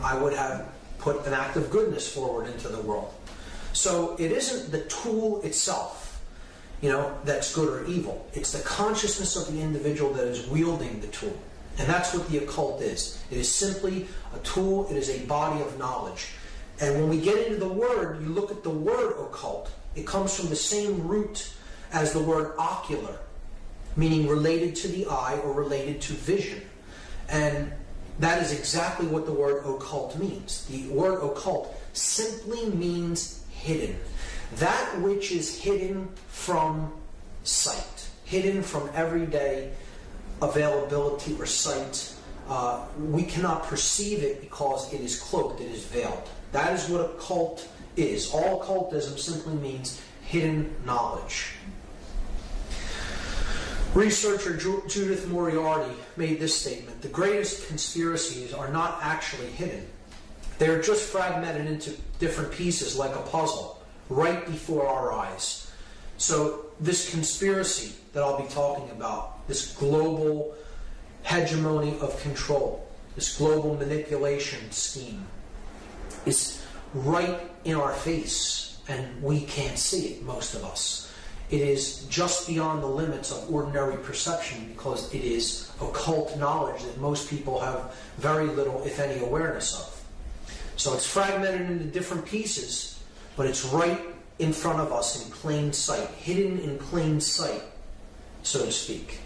I would have put an act of goodness forward into the world. So it isn't the tool itself, that's good or evil. It's the consciousness of the individual that is wielding the tool. And that's what the occult is. It is simply a tool. It is a body of knowledge. And when we get into the word, you look at the word occult, it comes from the same root as the word ocular, meaning related to the eye or related to vision. And that is exactly what the word occult means. The word occult simply means hidden. That which is hidden from sight, hidden from everyday availability or sight. We cannot perceive it because it is cloaked, it is veiled. That is what occult is. All occultism simply means hidden knowledge. Researcher Judith Moriarty made this statement: the greatest conspiracies are not actually hidden. They are just fragmented into different pieces like a puzzle right before our eyes. So this conspiracy that I'll be talking about, this global hegemony of control, this global manipulation scheme, is right in our face, and we can't see it, most of us. It is just beyond the limits of ordinary perception because it is occult knowledge that most people have very little, if any, awareness of. So it's fragmented into different pieces, but it's right in front of us in plain sight, hidden in plain sight, so to speak.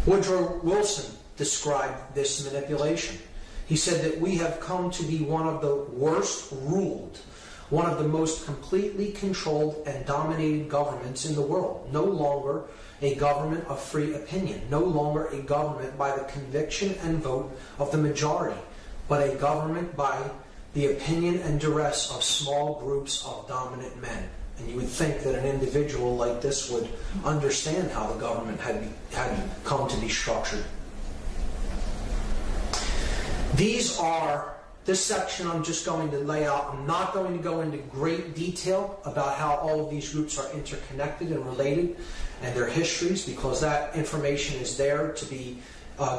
Woodrow Wilson described this manipulation. He said that we have come to be one of the worst ruled, one of the most completely controlled and dominated governments in the world. No longer a government of free opinion, no longer a government by the conviction and vote of the majority, but a government by the opinion and duress of small groups of dominant men. And you would think that an individual like this would understand how the government had come to be structured. This section I'm just going to lay out. I'm not going to go into great detail about how all of these groups are interconnected and related and their histories, because that information is there to be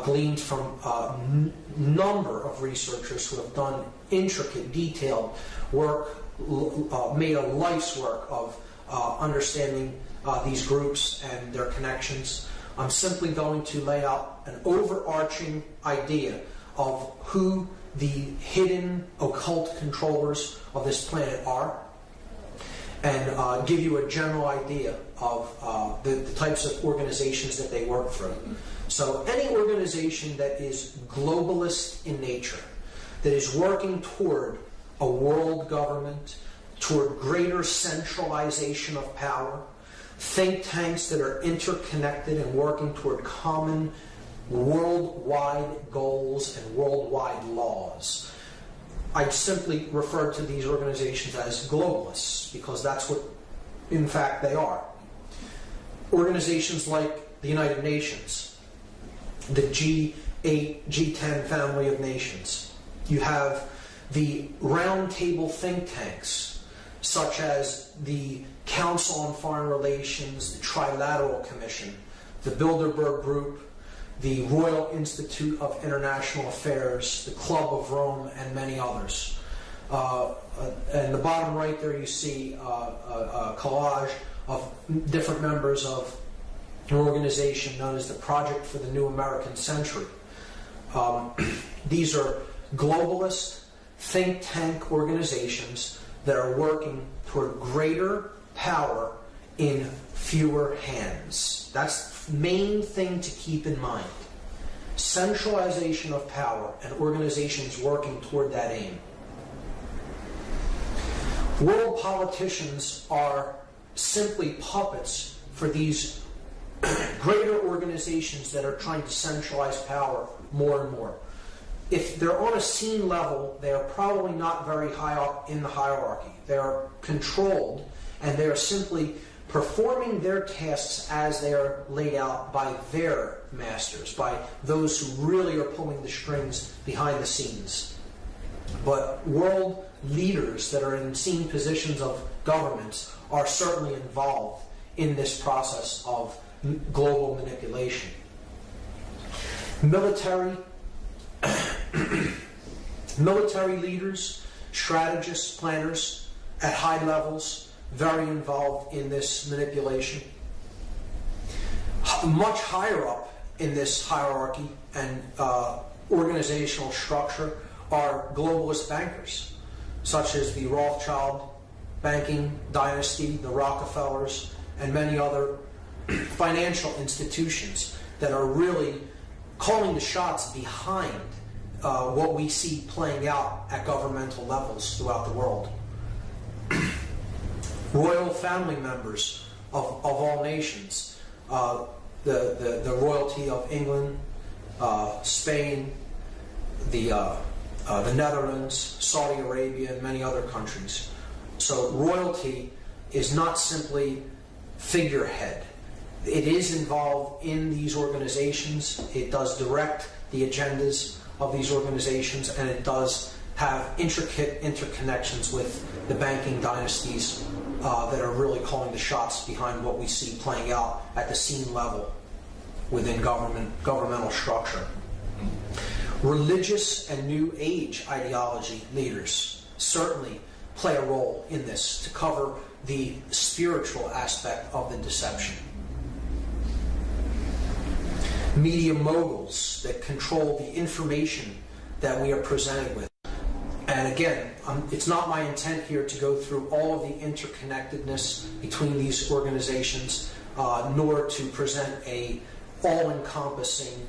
gleaned from a number of researchers who have done intricate, detailed work, made a life's work of understanding these groups and their connections. I'm simply going to lay out an overarching idea of who the hidden occult controllers of this planet are, and give you a general idea of the types of organizations that they work for. So any organization that is globalist in nature, that is working toward a world government, toward greater centralization of power, think tanks that are interconnected and working toward common worldwide goals and worldwide laws. I'd simply refer to these organizations as globalists, because that's what, in fact, they are. Organizations like the United Nations, the G8, G10 family of nations. You have the roundtable think tanks, such as the Council on Foreign Relations, the Trilateral Commission, the Bilderberg Group, the Royal Institute of International Affairs, the Club of Rome, and many others. And the bottom right there you see a collage of different members of an organization known as the Project for the New American Century. These are globalist think tank organizations that are working toward greater power in fewer hands. That's the main thing to keep in mind. Centralization of power and organizations working toward that aim. World politicians are simply puppets for these greater organizations that are trying to centralize power more and more. If they're on a scene level, they are probably not very high up in the hierarchy. They are controlled, and they are simply performing their tasks as they are laid out by their masters, by those who really are pulling the strings behind the scenes. But world leaders that are in senior positions of governments are certainly involved in this process of global manipulation. Military Military leaders, strategists, planners at high levels, very involved in this manipulation. Much higher up in this hierarchy and organizational structure are globalist bankers, such as the Rothschild banking dynasty, the Rockefellers, and many other financial institutions that are really calling the shots behind what we see playing out at governmental levels throughout the world. Royal family members of all nations, the royalty of England, Spain, the Netherlands, Saudi Arabia, and many other countries. So royalty is not simply figurehead. It is involved in these organizations. It does direct the agendas of these organizations, and it does have intricate interconnections with the banking dynasties that are really calling the shots behind what we see playing out at the scene level within governmental structure. Religious and New Age ideology leaders certainly play a role in this to cover the spiritual aspect of the deception. Media moguls that control the information that we are presented with. And again, it's not my intent here to go through all of the interconnectedness between these organizations, nor to present a all-encompassing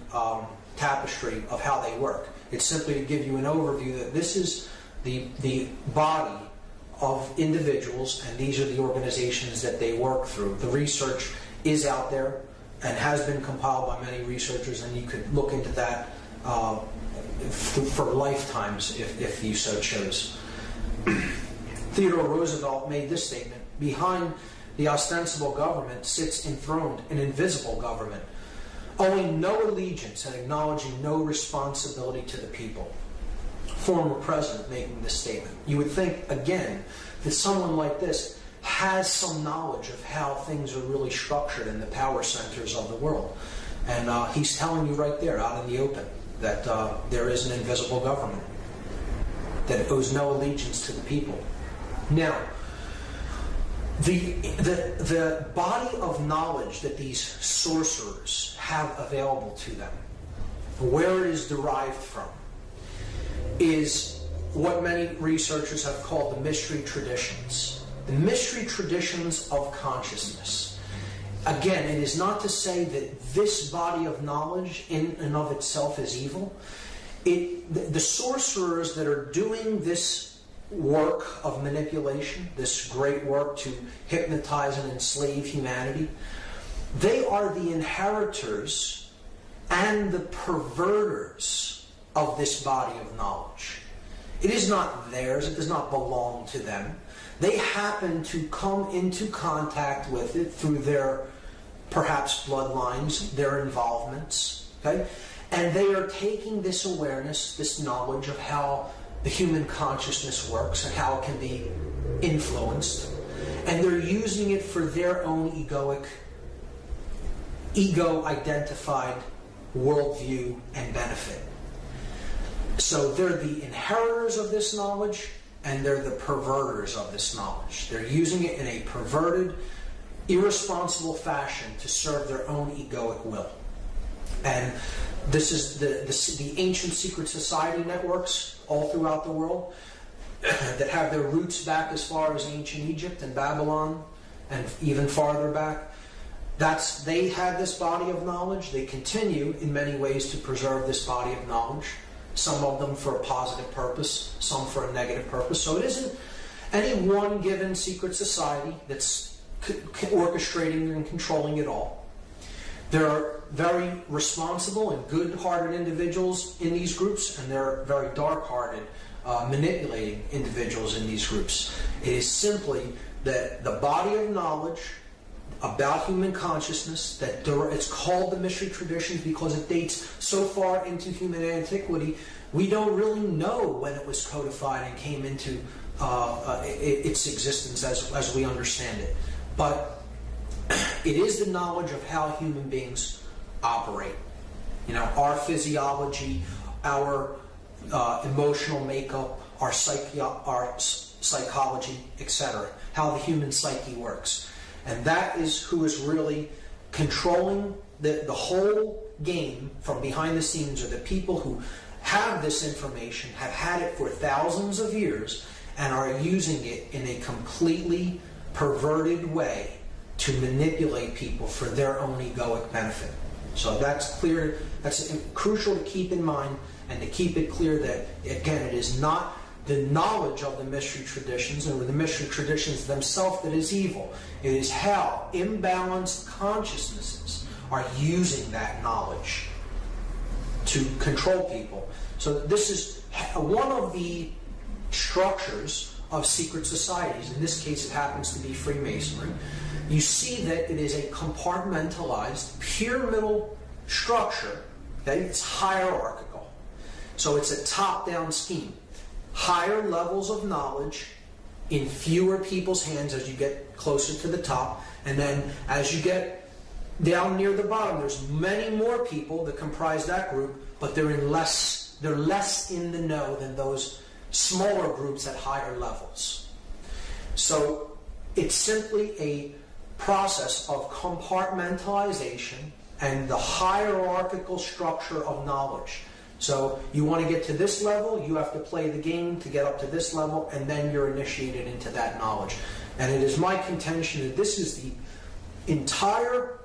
tapestry of how they work. It's simply to give you an overview that this is the body of individuals, and these are the organizations that they work through. The research is out there and has been compiled by many researchers, and you could look into that for lifetimes if you so chose. Theodore Roosevelt made this statement: behind the ostensible government sits enthroned an invisible government, owing no allegiance and acknowledging no responsibility to the people. Former president making this statement. You would think, again, that someone like this has some knowledge of how things are really structured in the power centers of the world. And he's telling you right there, out in the open, that there is an invisible government that owes no allegiance to the people. Now, the body of knowledge that these sorcerers have available to them, where it is derived from, is what many researchers have called the mystery traditions. The mystery traditions of consciousness. Again, it is not to say that this body of knowledge in and of itself is evil. The sorcerers that are doing this work of manipulation, this great work to hypnotize and enslave humanity, they are the inheritors and the perverters of this body of knowledge. It is not theirs. It does not belong to them. They happen to come into contact with it through their, perhaps, bloodlines, their involvements, okay? And they are taking this awareness, this knowledge of how the human consciousness works and how it can be influenced, and they're using it for their own ego-identified worldview and benefit. So they're the inheritors of this knowledge, and they're the perverters of this knowledge. They're using it in a perverted, irresponsible fashion to serve their own egoic will. And this is the ancient secret society networks all throughout the world that have their roots back as far as ancient Egypt and Babylon and even farther back. They had this body of knowledge. They continue in many ways to preserve this body of knowledge. Some of them for a positive purpose, some for a negative purpose. So it isn't any one given secret society that's orchestrating and controlling it all. There are very responsible and good-hearted individuals in these groups, and there are very dark-hearted, manipulating individuals in these groups. It is simply that the body of knowledge about human consciousness, it's called the mystery traditions because it dates so far into human antiquity, we don't really know when it was codified and came into its existence as we understand it. But it is the knowledge of how human beings operate. Our physiology, our emotional makeup, our psychology, etc., how the human psyche works. And that is who is really controlling the whole game from behind the scenes, are the people who have this information, have had it for thousands of years, and are using it in a completely perverted way to manipulate people for their own egoic benefit. So that's clear. That's crucial to keep in mind, and to keep it clear that, again, it is not the knowledge of the mystery traditions or the mystery traditions themselves that is evil. It is how imbalanced consciousnesses are using that knowledge to control people. So this is one of the structures of secret societies. In this case, it happens to be Freemasonry. You see that it is a compartmentalized, pyramidal structure. Okay? It's hierarchical. So it's a top-down scheme. Higher levels of knowledge in fewer people's hands as you get closer to the top, and then as you get down near the bottom, there's many more people that comprise that group, but they're less in the know than those smaller groups at higher levels. So it's simply a process of compartmentalization and the hierarchical structure of knowledge. So you want to get to this level, you have to play the game to get up to this level, and then you're initiated into that knowledge. And it is my contention that this is the entire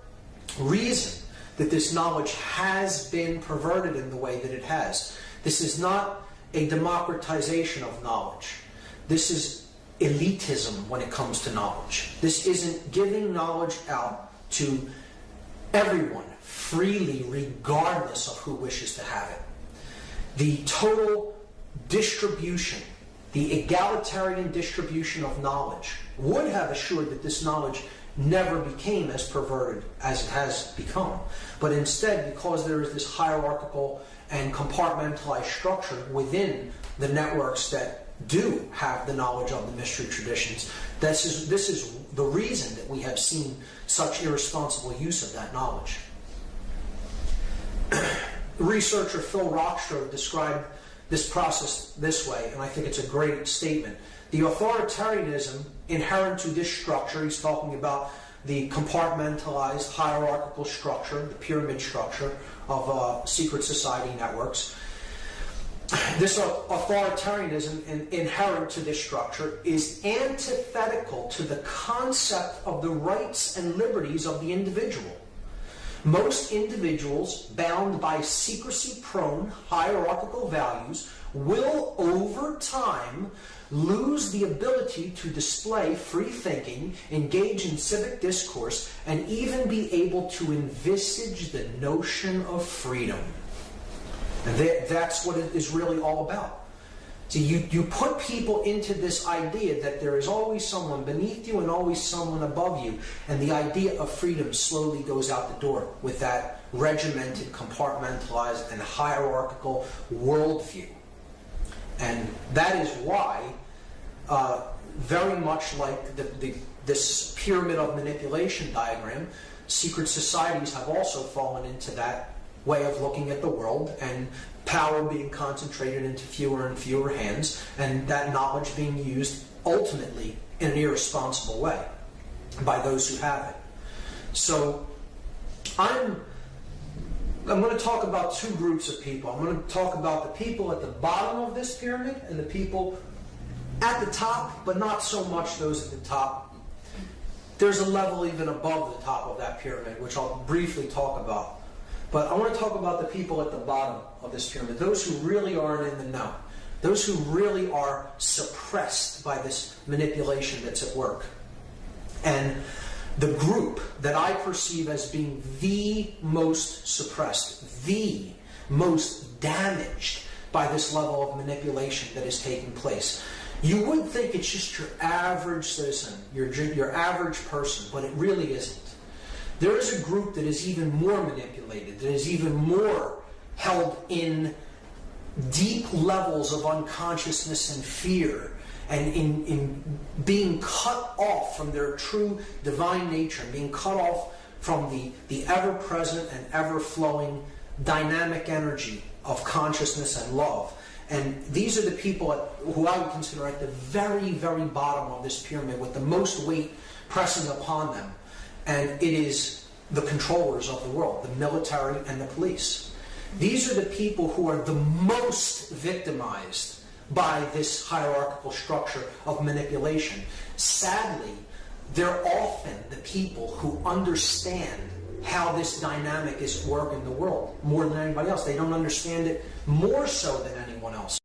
reason that this knowledge has been perverted in the way that it has. This is not a democratization of knowledge. This is elitism when it comes to knowledge. This isn't giving knowledge out to everyone freely, regardless of who wishes to have it. The total distribution, the egalitarian distribution of knowledge would have assured that this knowledge never became as perverted as it has become. But instead, because there is this hierarchical and compartmentalized structure within the networks that do have the knowledge of the mystery traditions, this is the reason that we have seen such irresponsible use of that knowledge. Researcher Phil Rockstrode described this process this way, and I think it's a great statement. The authoritarianism inherent to this structure, he's talking about the compartmentalized hierarchical structure, the pyramid structure of secret society networks. This authoritarianism inherent to this structure is antithetical to the concept of the rights and liberties of the individual. Most individuals bound by secrecy-prone hierarchical values will, over time, lose the ability to display free thinking, engage in civic discourse, and even be able to envisage the notion of freedom. And that's what it is really all about. So you put people into this idea that there is always someone beneath you and always someone above you, and the idea of freedom slowly goes out the door with that regimented, compartmentalized, and hierarchical worldview. And that is why, very much like this pyramid of manipulation diagram, secret societies have also fallen into that way of looking at the world, and power being concentrated into fewer and fewer hands, and that knowledge being used ultimately in an irresponsible way by those who have it. So I'm going to talk about two groups of people. I'm going to talk about the people at the bottom of this pyramid and the people at the top, but not so much those at the top. There's a level even above the top of that pyramid, which I'll briefly talk about. But I want to talk about the people at the bottom of this pyramid, those who really aren't in the know, those who really are suppressed by this manipulation that's at work. And the group that I perceive as being the most suppressed, the most damaged by this level of manipulation that is taking place. You would think it's just your average citizen, your average person, but it really isn't. There is a group that is even more manipulated, that is even more held in deep levels of unconsciousness and fear, and in being cut off from their true divine nature, being cut off from the ever-present and ever-flowing dynamic energy of consciousness and love. And these are the people who I would consider at the very, very bottom of this pyramid with the most weight pressing upon them. And it is the controllers of the world, the military and the police. These are the people who are the most victimized by this hierarchical structure of manipulation. Sadly, they're often the people who understand how this dynamic is at work in the world more than anybody else. They don't understand it more so than anyone else.